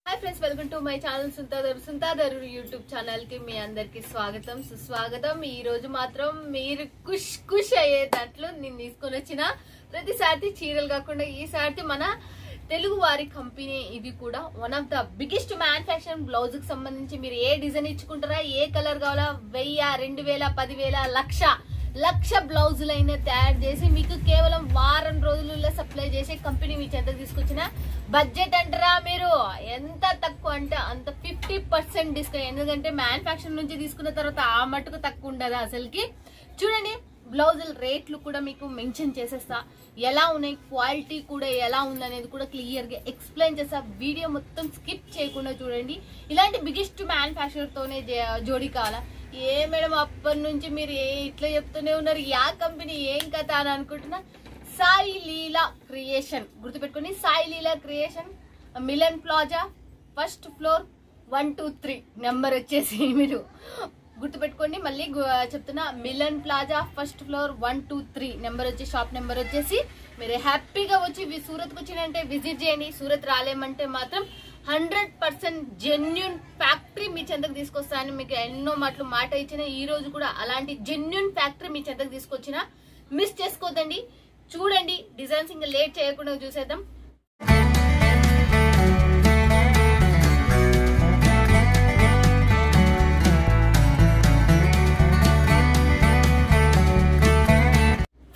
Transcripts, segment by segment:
Hi friends, welcome to my channel Suntadar YouTube channel కి మీ అందరికి స్వాగతం సుస్వాగతం। ఈ రోజు మాత్రం మీరు ఖుష్ అయ్యేటట్లు నేను తీసుకొని వచ్చిన ప్రతిసారి చీరలు కాకుండా ఈసారి మన తెలుగు వారి కంపెనీ ఇది కూడా one of the biggest manufacturing blouse కి సంబంధించి మీరు ఏ డిజైన్ ఇచ్చుకుంటారా, ఏ కలర్ కావాలా, 1000, 2000, 10,000, లక్ష బ్లౌజులైనా తయారు చేసి మీకు కేవలం వారం రోజుల్లో సప్లై చేసే కంపెనీ మీ చెంతకు తీసుకొచ్చిన బడ్జెట్ అంటారా మీరు ఎంత తక్కువ అంటే అంత 50% డిస్కౌంట్। ఎందుకంటే మ్యానుఫ్యాక్చర్ నుంచి తీసుకున్న తర్వాత ఆ మట్టుకు తక్కువ ఉండదు అసలుకి। చూడండి బ్లౌజుల రేట్లు కూడా మీకు మెన్షన్ చేసేస్తా, ఎలా ఉన్నాయి, క్వాలిటీ కూడా ఎలా ఉంది అనేది కూడా క్లియర్ గా ఎక్స్ప్లెయిన్ చేస్తా। వీడియో మొత్తం స్కిప్ చేయకుండా చూడండి। ఇలాంటి బిగ్గెస్ట్ మ్యానుఫ్యాక్చర్ తోనే జోడీ కావాలా, ఏ మేడం అప్పటి నుంచి మీరు ఇట్లా చెప్తూనే ఉన్నారు, యా కంపెనీ ఏం కథ అని అనుకుంటున్నా। సాయి లీలా క్రియేషన్ గుర్తుపెట్టుకుని, Sai Leela creation, Milan plaza, first floor, 123 number వచ్చేసి మీరు గుర్తుపెట్టుకోండి। మళ్ళీ చెప్తున్నా, Milan plaza first floor 123 number వచ్చి షాప్ నెంబర్ వచ్చేసి మీరు హ్యాపీగా వచ్చి సూరత్ కు వచ్చినంటే విజిట్ చేయండి। సూరత్ రాలేమంటే మాత్రం 100% జెన్యున్ ఫ్యాక్టరీ మీ చెంతకు తీసుకొస్తానని మీకు ఎన్నో మాట ఇచ్చిన, ఈ రోజు కూడా అలాంటి జెన్యున్ ఫ్యాక్టరీ మీ చెంతకు తీసుకొచ్చిన, మిస్ చేసుకోదండి। చూడండి డిజైన్స్ ఇంకా లేట్ చేయకుండా చూసేద్దాం।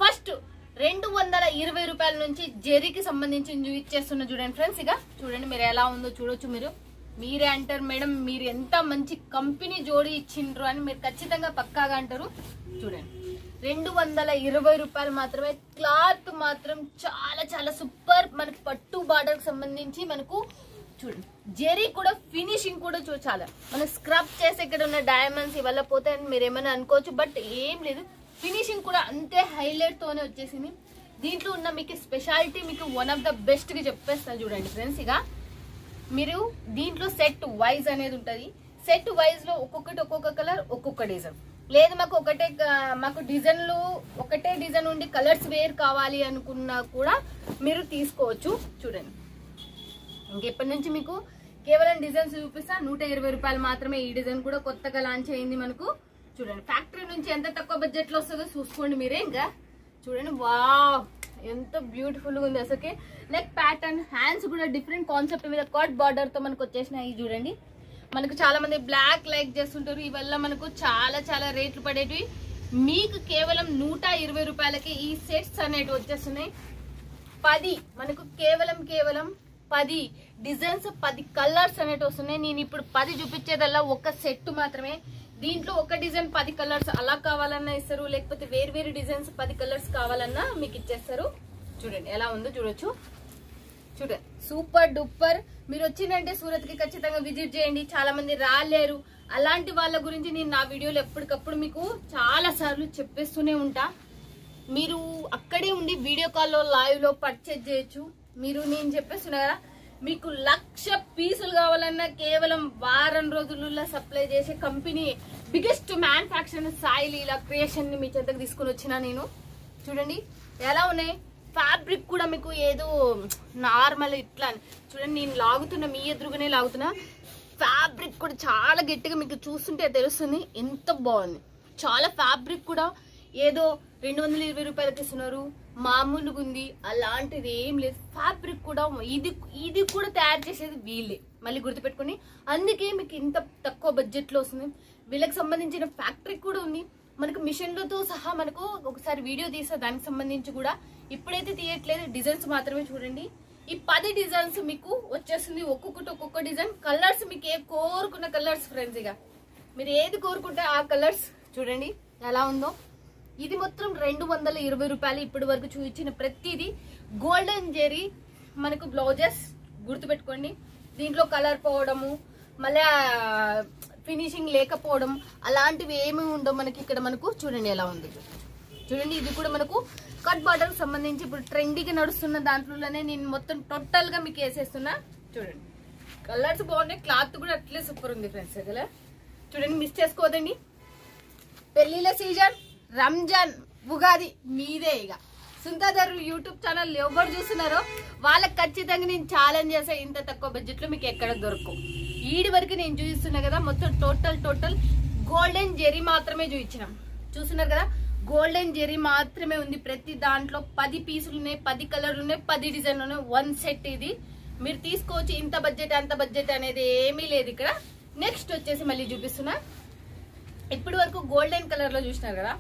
ఫస్ట్ 220 రూపాయల నుంచి జెరీకి సంబంధించి ఇచ్చేస్తున్నా చూడండి ఫ్రెండ్స్। ఇక చూడండి మీరు ఎలా ఉందో చూడొచ్చు। మీరే అంటారు మేడం మీరు ఎంత మంచి కంపెనీ జోడీ ఇచ్చిండ్రు అని మీరు ఖచ్చితంగా పక్కాగా అంటారు। చూడండి 220 రూపాయలు మాత్రమే, క్లాత్ మాత్రం చాలా చాలా సూపర్। మనకి పట్టు బార్డర్ కి సంబంధించి మనకు చూడండి జెరీ కూడా ఫినిషింగ్ కూడా చాలా మనం స్క్రబ్ చేసి ఇక్కడ ఉన్న డైమండ్స్ ఇవల్ల పోతాయని మీరు ఏమైనా అనుకోవచ్చు, బట్ ఏం లేదు, ఫినిషింగ్ కూడా అంతే హైలైట్ తోనే వచ్చేసింది। దీంట్లో ఉన్న మీకు స్పెషాలిటీ మీకు వన్ ఆఫ్ ద బెస్ట్ గా చెప్పేస్తాను చూడండి ఫ్రెండ్స్। ఇక మీరు దీంట్లో సెట్ వైజ్ అనేది ఉంటది, సెట్ వైజ్ లో ఒక్కొక్క కలర్ ఒక్కొక్క డిజైన్, లేదు మాకు డిజైన్లు ఒకటే డిజైన్ ఉండి కలర్స్ వేర్ కావాలి అనుకున్నా కూడా మీరు తీసుకోవచ్చు। చూడండి ఇంకెప్పటి నుంచి మీకు కేవలం డిజైన్స్ చూపిస్తా, 120 రూపాయలు మాత్రమే। ఈ డిజైన్ కూడా కొత్తగా లాంచ్ అయింది మనకు। చూడండి ఫ్యాక్టరీ నుంచి ఎంత తక్కువ బడ్జెట్ లో వస్తుందో చూసుకోండి మీరే। ఇంకా చూడండి వావ్ ఎంత బ్యూటిఫుల్ గా ఉంది అసలుకి। నెక్ ప్యాటర్న్, హ్యాండ్స్ కూడా డిఫరెంట్ కాన్సెప్ట్ మీద కట్ బార్డర్ తో మనకు వచ్చేసినాయి చూడండి। మనకు చాలా మంది బ్లాక్ లైక్ చేస్తుంటారు, ఇవల్ల మనకు చాలా చాలా రేట్లు పడేటివి మీకు కేవలం 120 రూపాయలకి ఈ సెట్స్ అనేటివి వచ్చేస్తున్నాయి। 10 మనకు కేవలం 10 డిజైన్స్ 10 కలర్స్ అనేటివి వస్తున్నాయి। నేను ఇప్పుడు 10 చూపించేదల్లా ఒక సెట్ మాత్రమే। దీంట్లో ఒక డిజైన్ 10 కలర్స్ అలా కావాలన్నా ఇస్తారు, లేకపోతే వేరు డిజైన్స్ 10 కలర్స్ కావాలన్నా మీకు ఇచ్చేస్తారు। చూడండి ఎలా ఉందో చూడొచ్చు। చూడండి సూపర్ డూపర్। మీరు వచ్చిందంటే సూరత్ కి ఖచ్చితంగా విజిట్ చేయండి, చాలా మంది రాలేరు, అలాంటి వాళ్ళ గురించి నేను నా వీడియోలో ఎప్పటికప్పుడు మీకు చాలా సార్లు చెప్పేస్తూనే ఉంటా। మీరు అక్కడే ఉండి వీడియో కాల్లో లైవ్ లో పర్చేజ్ చేయొచ్చు। నేను చెప్పేస్తున్నా కదా, మీకు 1,00,000 పీసులు కావాలన్నా కేవలం వారం రోజుల్లో సప్లై చేసే company biggest manufacture Sai Leela creation ని మీ చెంతకు తీసుకుని వచ్చిన నేను। చూడండి ఎలా ఉన్నాయి, ఫ్యాబ్రిక్ కూడా మీకు ఏదో నార్మల్ ఇట్లా చూడండి, నేను లాగుతున్నా మీ ఎదురుగానే లాగుతున్నా, ఫ్యాబ్రిక్ కూడా చాలా గట్టిగా మీకు చూస్తుంటే తెలుస్తుంది ఎంత బాగుంది। చాలా ఫ్యాబ్రిక్ కూడా ఏదో 220 రూపాయలకి ఇస్తున్నారు మామూలుగా ఉంది అలాంటిది ఏం లేదు, ఫ్యాబ్రిక్ కూడా ఇది కూడా తయారు చేసేది వీళ్ళే, మళ్ళీ గుర్తుపెట్టుకుని, అందుకే మీకు ఇంత తక్కువ బడ్జెట్ లో వస్తుంది। వీళ్ళకి సంబంధించిన ఫ్యాక్టరీ కూడా ఉంది, మనకు మిషన్లతో సహా మనకు ఒకసారి వీడియో తీసా దానికి సంబంధించి కూడా, ఇప్పుడైతే తీయట్లేదు, డిజైన్స్ మాత్రమే చూడండి। ఈ 10 డిజైన్స్ మీకు వచ్చేస్తుంది, ఒక్కొక్క డిజైన్, కలర్స్ మీకు ఏ కోరుకున్న కలర్స్ ఫ్రెండ్స్। ఇక మీరు ఏది కోరుకుంటే ఆ కలర్స్ చూడండి ఎలా ఉందో। ఇది మొత్తం 220 రూపాయలు ఇప్పటి వరకు చూపించిన ప్రతిదీ గోల్డెన్ జెరీ మనకు బ్లౌజెస్ గుర్తుపెట్టుకోండి। దీంట్లో కలర్ పోవడము, మళ్ళీ ఫినిషింగ్ లేకపోవడం అలాంటివి ఏమి ఉండవు మనకి ఇక్కడ। మనకు చూడండి ఎలా ఉంది చూడండి, ఇది కూడా మనకు కట్ బార్డర్ సంబంధించి ఇప్పుడు ట్రెండీగా నడుస్తున్న దాంట్లోనే నేను మొత్తం టోటల్ గా మీకు వేసేస్తున్నా। చూడండి కలర్స్ బాగున్నాయి, క్లాత్ కూడా అట్లే సూపర్ ఉంది ఫ్రెండ్స్। కదా చూడండి మిస్ చేసుకోదండి, పెళ్లిళ్ళ సీజన్, రంజాన్, ఉగాది మీదే ఇక సుందర్ యూట్యూబ్ ఛానల్ ఎవరు చూస్తున్నారో వాళ్ళకి ఖచ్చితంగా నేను ఛాలెంజ్ చేసే ఇంత తక్కువ బడ్జెట్ లో మీకు ఎక్కడ దొరకవు. ఈడి వరకు నేను చూపిస్తున్నా కదా, మొత్తం టోటల్ గోల్డెన్ జెరీ మాత్రమే చూపించినాం. చూస్తున్నారు కదా, గోల్డెన్ జెరీ మాత్రమే ఉంది. ప్రతి దాంట్లో 10 పీసులు ఉన్నాయి, 10 కలర్లు ఉన్నాయి, 10 డిజైన్లు ఉన్నాయి. 1 సెట్ ఇది మీరు తీసుకోవచ్చు. ఇంత బడ్జెట్ అంత బడ్జెట్ అనేది ఏమీ లేదు ఇక్కడ. నెక్స్ట్ వచ్చేసి మళ్ళీ చూపిస్తున్నా. ఇప్పటి వరకు గోల్డెన్ కలర్ లో చూసినారు కదా,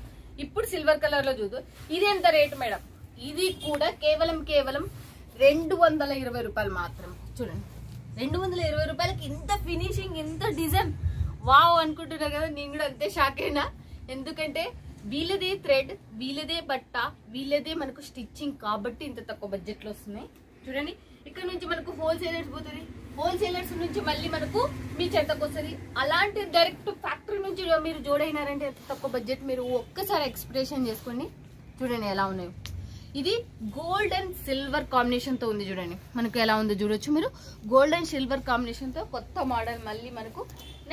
ఇప్పుడు సిల్వర్ కలర్ లో చూద్దాం. ఇది ఎంత రేట్ మేడం? ఇది కూడా కేవలం 220 రూపాయలు మాత్రం. చూడండి, 220 రూపాయలకి ఇంత ఫినిషింగ్, ఇంత డిజైన్, వావ్ అనుకుంటున్నారు కదా. నేను కూడా అంతే షాక్ అయినా. ఎందుకంటే వీళ్ళదే థ్రెడ్, వీళ్ళదే బట్ట, వీళ్ళదే మనకు స్టిచ్చింగ్ కాబట్టి ఇంత తక్కువ బడ్జెట్ లో వస్తున్నాయి. చూడండి, ఇక్కడ నుంచి మనకు హోల్సేలర్స్ పోతుంది, హోల్సేలర్స్ నుంచి మళ్ళీ మనకు మీ చెంతకు వస్తుంది. అలాంటి డైరెక్ట్ ఫ్యాక్టరీ నుంచి మీరు జోడైనారంటే ఎంత తక్కువ బడ్జెట్ మీరు ఒక్కసారి ఎక్స్ప్రెషన్ చేసుకోండి. చూడండి ఎలా ఉన్నాయో. ఇది గోల్డ్ అండ్ సిల్వర్ కాంబినేషన్ తో ఉంది. చూడండి మనకు ఎలా ఉందో చూడొచ్చు మీరు. గోల్డ్ అండ్ సిల్వర్ కాంబినేషన్ తో కొత్త మోడల్ మళ్ళీ మనకు.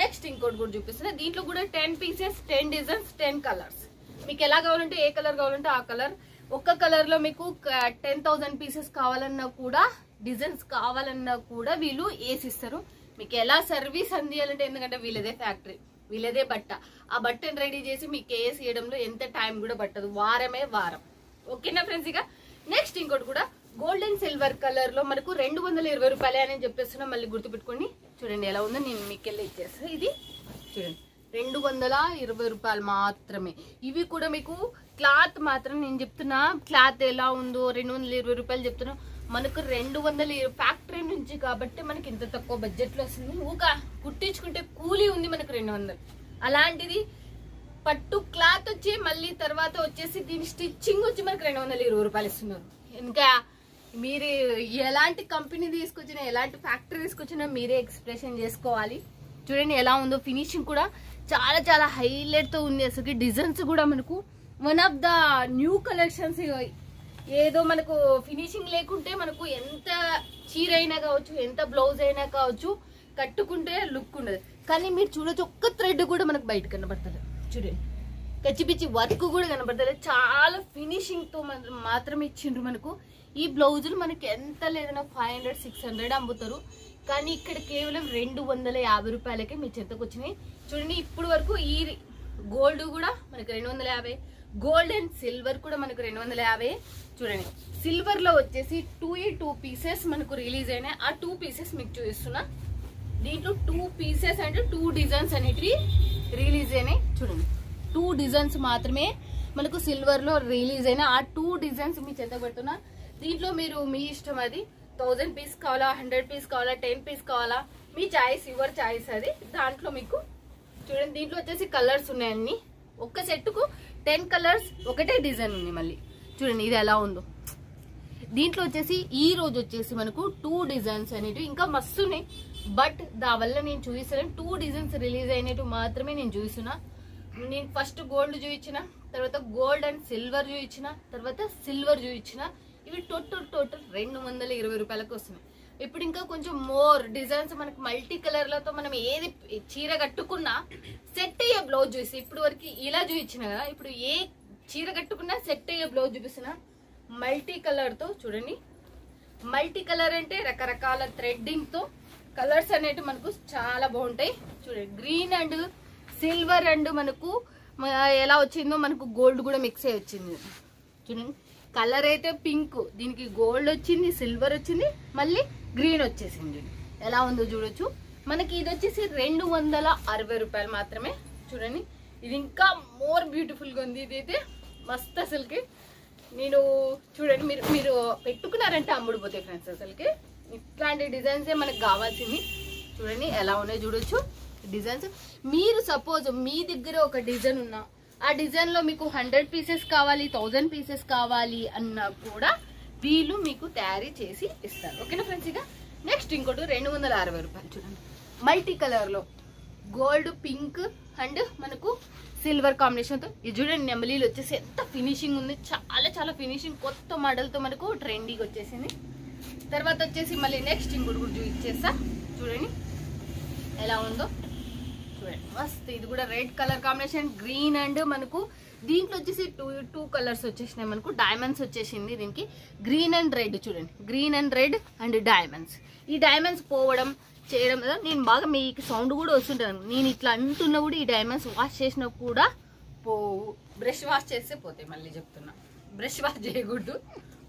నెక్స్ట్ ఇంకోటి కూడా చూపిస్తున్నా. దీంట్లో కూడా 10 పీసెస్, 10 డిజైన్స్, 10 కలర్స్. మీకు ఎలా కావాలంటే, ఏ కలర్ కావాలంటే ఆ కలర్. ఒక్క కలర్ లో మీకు 10,000 పీసెస్ కావాలన్నా కూడా, డిజైన్స్ కావాలన్నా కూడా వీళ్ళు వేసిస్తారు. మీకు ఎలా సర్వీస్ అందియాలంటే, ఎందుకంటే వీళ్ళదే ఫ్యాక్టరీ, వీళ్ళదే బట్ట. ఆ బట్టను రెడీ చేసి మీకు వేసి వేయడంలో ఎంత టైం కూడా పట్టదు, వారమే వారం. ఓకేనా ఫ్రెండ్స్? ఇక నెక్స్ట్ ఇంకోటి కూడా గోల్డెన్ సిల్వర్ కలర్ లో మనకు 220 రూపాయలే అని చెప్పేస్తున్నా. మళ్ళీ గుర్తుపెట్టుకోండి. చూడండి ఎలా ఉందో, నేను మీకు వెళ్ళి ఇచ్చేస్తాను. ఇది చూడండి 220 రూపాయలు మాత్రమే. ఇవి కూడా మీకు క్లాత్ మాత్రం నేను చెప్తున్నా, క్లాత్ ఎలా ఉందో 220 రూపాయలు చెప్తున్నా. మనకు 200 ఫ్యాక్టరీ నుంచి కాబట్టి మనకి ఇంత తక్కువ బడ్జెట్ లో వస్తుంది. ఊక కుట్టించుకుంటే కూలీ ఉంది మనకు 200. అలాంటిది పట్టు క్లాత్ వచ్చి మళ్ళీ తర్వాత వచ్చేసి దీని స్టిచ్చింగ్ వచ్చి మనకు 220 రూపాయలు ఇస్తున్నారు. ఇంకా మీరు ఎలాంటి కంపెనీ తీసుకొచ్చినా, ఎలాంటి ఫ్యాక్టరీ తీసుకొచ్చినా మీరే ఎక్స్ప్రెషన్ చేసుకోవాలి. చూడండి ఎలా ఉందో. ఫినిషింగ్ కూడా చాలా హైలైట్ తో ఉంది. అసలు డిజైన్స్ కూడా మనకు one of the new collections. ఏదో మనకు ఫినిషింగ్ లేకుంటే మనకు ఎంత చీర అయినా కావచ్చు, ఎంత బ్లౌజ్ అయినా కావచ్చు, కట్టుకుంటే లుక్ ఉండదు. కానీ మీరు చూడొచ్చు, ఒక్క థ్రెడ్ కూడా మనకు బయట కనబడుతుంది. చూడండి, కచ్చిపిచ్చి వర్క్ కూడా కనబడుతుంది. చాలా ఫినిషింగ్ తో మాత్రమే ఇచ్చిండ్రు మనకు. ఈ బ్లౌజులు మనకి ఎంత లేదన్నా 500, 600 అమ్ముతారు. కానీ ఇక్కడ కేవలం 250 రూపాయలకే మీ చెంతకు వచ్చినాయి. చూడండి, ఇప్పుడు వరకు ఈ గోల్డ్ కూడా మనకి 250, గోల్డ్ అండ్ సిల్వర్ కూడా మనకు 250. చూడండి, సిల్వర్ లో వచ్చేసి 2 పీసెస్ మనకు రిలీజ్ అయినాయి. ఆ 2 పీసెస్ మీకు చూపిస్తున్నా. దీంట్లో 2 పీసెస్ అంటే 2 డిజైన్స్ అనేటివి రిలీజ్ అయినాయి. చూడండి, 2 డిజైన్స్ మాత్రమే మనకు సిల్వర్ లో రిలీజ్ అయినా. ఆ 2 డిజైన్స్ మీ చెంత పెడుతున్నా. దీంట్లో మీరు మీ ఇష్టం, అది 1000 పీస్ కావాలా, 100 పీస్ కావాలా, 10 పీస్ కావాలా, మీ చాయిస్, యువర్ చాయిస్ అది. దాంట్లో మీకు చూడండి, దీంట్లో వచ్చేసి కలర్స్ ఉన్నాయి అన్ని. ఒక్క సెట్ కు 10 కలర్స్, ఒకటే డిజైన్ ఉంది. మళ్ళీ చూడండి ఇది ఎలా ఉందో. దీంట్లో వచ్చేసి ఈ రోజు వచ్చేసి మనకు 2 డిజైన్స్ అనేటివి ఇంకా మస్తు ఉన్నాయి. బట్ దావల్ల నేను చూపిస్తాను 2 డిజైన్స్ రిలీజ్ అయినట్టు మాత్రమే నేను చూపిస్తున్నా. నేను ఫస్ట్ గోల్డ్ చూపించిన, తర్వాత గోల్డ్ అండ్ సిల్వర్ చూపించిన, తర్వాత సిల్వర్ చూపించిన. ఇవి టోటల్ 220 రూపాయలకు వస్తున్నాయి. ఇప్పుడు ఇంకా కొంచెం మోర్ డిజైన్స్ మనకు మల్టీ కలర్లతో మనం ఏది చీర కట్టుకున్నా సెట్ అయ్యే బ్లౌజ్ చూసి, ఇప్పుడు వరకు ఇలా చూపించిన కదా, ఇప్పుడు ఏ చీర కట్టుకున్నా సెట్ అయ్యే బ్లౌజ్ చూపిస్తున్నా మల్టీ కలర్ తో. చూడండి, మల్టీ కలర్ అంటే రకరకాల థ్రెడ్డింగ్ తో కలర్స్ అనేవి మనకు చాలా బాగుంటాయి. చూడండి, గ్రీన్ అండ్ సిల్వర్ అండ్ మనకు ఎలా వచ్చిందో మనకు గోల్డ్ కూడా మిక్స్ అయ్యి వచ్చింది. చూడండి, కలర్ అయితే పింక్, దీనికి గోల్డ్ వచ్చింది, సిల్వర్ వచ్చింది, మళ్ళీ గ్రీన్ వచ్చేసింది. ఎలా ఉందో చూడొచ్చు. మనకి ఇది వచ్చేసి 260 రూపాయలు మాత్రమే. చూడండి, ఇది ఇంకా మోర్ బ్యూటిఫుల్ గా ఉంది. ఇది అయితే మస్త్ అసలుకి. నేను చూడండి, మీరు పెట్టుకున్నారంటే అమ్ముడుపోతాయి ఫ్రెండ్స్. అసలుకి ఇట్లాంటి డిజైన్సే మనకు కావాల్సింది. చూడండి ఎలా ఉన్నాయో చూడొచ్చు డిజైన్స్. మీరు సపోజ్ మీ దగ్గర ఒక డిజైన్ ఉన్నా, ఆ డిజైన్ లో మీకు 100 పీసెస్ కావాలి, 1000 పీసెస్ కావాలి అన్నా కూడా వీళ్ళు మీకు తయారీ చేసి ఇస్తారు. ఓకేనా ఫ్రెండ్స్? ఇక నెక్స్ట్ ఇంకోటి 260 రూపాయలు. చూడండి, మల్టీ కలర్ లో గోల్డ్, పింక్ అండ్ మనకు సిల్వర్ కాంబినేషన్ తో. ఇది చూడండి, నెమలీలు వచ్చేసి ఎంత ఫినిషింగ్ ఉంది. చాలా ఫినిషింగ్, కొత్త మోడల్ తో మనకు ట్రెండీగా వచ్చేసింది. తర్వాత వచ్చేసి మళ్ళీ నెక్స్ట్ ఇంకోటి కూడా చూపించేస్తా. చూడండి ఎలా ఉందో. చూడండి మస్త్. ఇది కూడా red colour combination, green and మనకు దీంట్లో వచ్చేసి టూ కలర్స్ వచ్చేసినాయి మనకు. డైమండ్స్ వచ్చేసింది దీనికి. గ్రీన్ అండ్ రెడ్ చూడండి, green and red and diamonds. ఈ డైమండ్స్ పోవడం చేయడం నేను బాగా మీకు సౌండ్ కూడా వస్తుంటాను. నేను ఇట్లా అంటున్నా కూడా ఈ డైమండ్స్ వాష్ చేసినా కూడా పోవు. బ్రష్ వాష్ చేస్తే పోతాయి. మళ్ళీ చెప్తున్నా, బ్రష్ వాష్ చేయకూడదు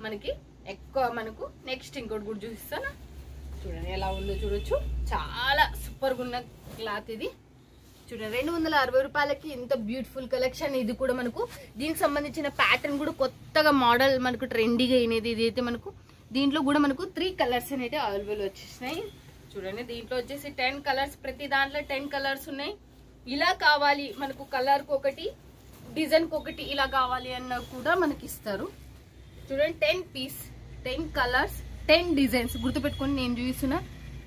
మనకి ఎక్కువ. మనకు నెక్స్ట్ ఇంకోటి కూడా చూపిస్తాను చూడండి ఎలా ఉందో చూడొచ్చు. చాలా సూపర్గా ఉన్న క్లాత్ ఇది చూడండి. 260 రూపాయలకి ఇంత బ్యూటిఫుల్ కలెక్షన్. ఇది కూడా మనకు దీనికి సంబంధించిన ప్యాటర్న్ కూడా కొత్తగా మోడల్ మనకు ట్రెండీగా అయినది. ఇది అయితే మనకు దీంట్లో కూడా మనకు 3 కలర్స్ అనేవి అవైలబుల్ వచ్చేసినాయి చూడండి. దీంట్లో వచ్చేసి 10 కలర్స్, ప్రతి దాంట్లో 10 కలర్స్ ఉన్నాయి. ఇలా కావాలి మనకు కలర్కి ఒకటి, డిజైన్కి ఒకటి ఇలా కావాలి అన్న కూడా మనకి ఇస్తారు చూడండి. 10 పీస్, 10 కలర్స్, 10 డిజైన్స్. గుర్తుపెట్టుకొని నేను చూపిస్తున్నా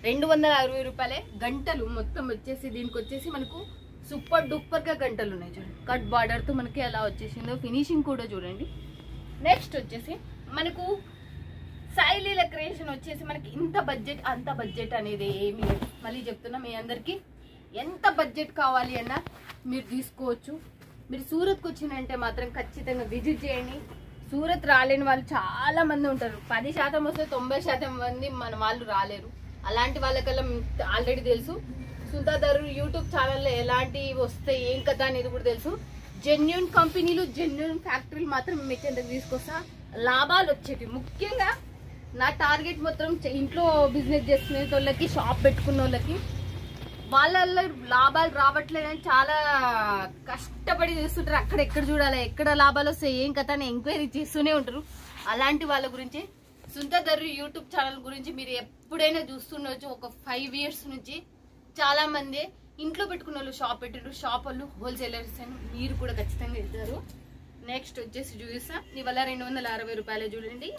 260 రూపాయలే. గంటలు మొత్తం వచ్చేసి దీనికి వచ్చేసి మనకు సూపర్ డూపర్ గా గంటలు ఉన్నాయి చూడండి. కట్ బార్డర్ తో మనకి ఎలా వచ్చేసిందో, ఫినిషింగ్ కూడా చూడండి. నెక్స్ట్ వచ్చేసి మనకు శైలీల క్రియేషన్ వచ్చేసి మనకి ఇంత బడ్జెట్ అంత బడ్జెట్ అనేది ఏమి లేదు. మళ్ళీ చెప్తున్నా మీ అందరికి ఎంత బడ్జెట్ కావాలి అన్నా మీరు తీసుకోవచ్చు. మీరు సూరత్కి వచ్చినంటే మాత్రం ఖచ్చితంగా విజిట్ చేయండి. సూరత్ రాలేని వాళ్ళు చాలా మంది ఉంటారు. 10% వస్తే 90% మంది మన వాళ్ళు రాలేరు. అలాంటి వాళ్ళకల్లా ఆల్రెడీ తెలుసు. సుల్తాదర్ యూట్యూబ్ ఛానల్లో ఎలాంటివి వస్తాయి ఏం కదా అనేది కూడా తెలుసు. జెన్యున్ కంపెనీలు, జెన్యున్ ఫ్యాక్టరీలు మాత్రం మీ చెంతకు తీసుకొస్తా. లాభాలు వచ్చేవి ముఖ్యంగా నా టార్గెట్ మొత్తం ఇంట్లో బిజినెస్ చేసుకునే వాళ్ళకి, షాప్ పెట్టుకున్న వాళ్ళకి వాళ్ళ లాభాలు రావట్లేదని చాలా కష్టపడి చేస్తుంటారు. అక్కడ ఎక్కడ చూడాలి, ఎక్కడ లాభాలు వస్తాయి ఏం కథ అని ఎంక్వైరీ చేస్తూనే ఉంటారు. అలాంటి వాళ్ళ గురించి సుల్తాదర్ యూట్యూబ్ ఛానల్ గురించి మీరు ఎప్పుడైనా చూస్తుండొచ్చు. ఒక 5 years నుంచి చాలా మంది ఇంట్లో పెట్టుకున్న వాళ్ళు షాప్ పెట్టారు. షాప్ వాళ్ళు హోల్సేలర్స్ అని మీరు కూడా ఖచ్చితంగా వెళ్తారు. నెక్స్ట్ వచ్చేసి చూపిస్తా ఇవాళ 260 రూపాయలు చూడండి.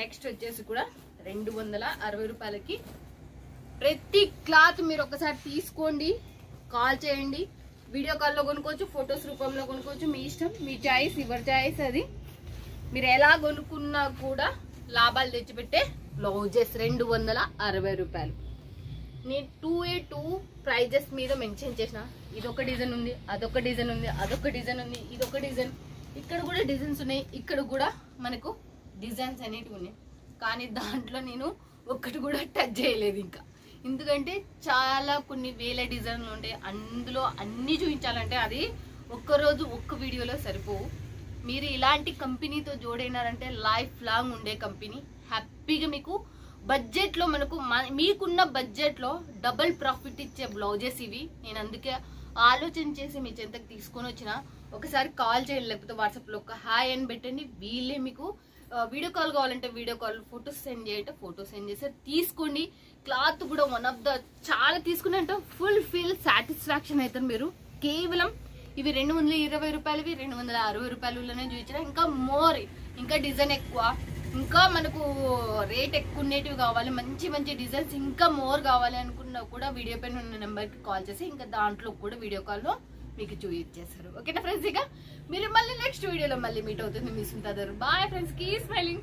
నెక్స్ట్ వచ్చేసి కూడా 260 రూపాయలకి ప్రతి క్లాత్ మీరు ఒకసారి తీసుకోండి, కాల్ చేయండి. వీడియో కాల్లో కొనుక్కోవచ్చు, ఫొటోస్ రూపంలో కొనుక్కోవచ్చు. మీ ఇష్టం, మీ చాయిస్, యువర్ చాయిస్. అది మీరు ఎలా కొనుక్కున్నా కూడా లాభాలు తెచ్చిపెట్టే బ్లౌజెస్ 260 రూపాయలు. నేను 2A2 ప్రైజెస్ మీద మెన్షన్ చేసిన. ఇదొక డిజైన్ ఉంది, అదొక డిజైన్ ఉంది, అదొక డిజైన్ ఉంది, ఇదొక డిజైన్. ఇక్కడ కూడా డిజైన్స్ ఉన్నాయి, ఇక్కడ కూడా మనకు డిజైన్స్ అనేటివి ఉన్నాయి. కానీ దాంట్లో నేను ఒక్కటి కూడా టచ్ చేయలేదు ఇంకా. ఎందుకంటే చాలా కొన్ని వేల డిజైన్లు ఉంటాయి. అందులో అన్ని చూపించాలంటే అది ఒక్కరోజు ఒక్క వీడియోలో సరిపోవు. మీరు ఇలాంటి కంపెనీతో జోడైనారంటే లైఫ్ లాంగ్ ఉండే కంపెనీ. హ్యాపీగా మీకు బడ్జెట్లో మనకు మీకున్న బడ్జెట్లో డబుల్ ప్రాఫిట్ ఇచ్చే బ్లౌజెస్ ఇవి. నేను అందుకే ఆలోచన చేసి మీ చెంతకు తీసుకొని వచ్చిన. ఒకసారి కాల్ చేయండి, లేకపోతే వాట్సాప్లో ఒక హాయ్ అని పెట్టండి. వీళ్ళే మీకు వీడియో కాల్ కావాలంటే వీడియో కాల్, ఫొటోస్ సెండ్ చేయంటే ఫొటోస్ సెండ్ చేస్తే తీసుకోండి. క్లాత్ కూడా వన్ ఆఫ్ ద చాలా తీసుకున్నారంటే ఫుల్ సాటిస్ఫాక్షన్ అవుతారు మీరు. కేవలం ఇవి 220 రూపాయలవి 260 రూపాయలలోనే చూపించిన. ఇంకా మోర్, ఇంకా డిజైన్ ఎక్కువ, ఇంకా మనకు రేట్ ఎక్కువ ఉండేటివి కావాలి, మంచి మంచి డిజైన్స్ ఇంకా మోర్ కావాలి అనుకున్నా కూడా వీడియో పైన ఉన్న నెంబర్కి కాల్ చేసి ఇంకా దాంట్లో కూడా వీడియో కాల్లో మీకు చూపించేస్తారు. ఓకేనా ఫ్రెండ్స్? ఇక మీరు మళ్ళీ నెక్స్ట్ వీడియోలో మళ్ళీ మీట్ అవుతుంది మీ Sultadar. Bye friends, keep smiling.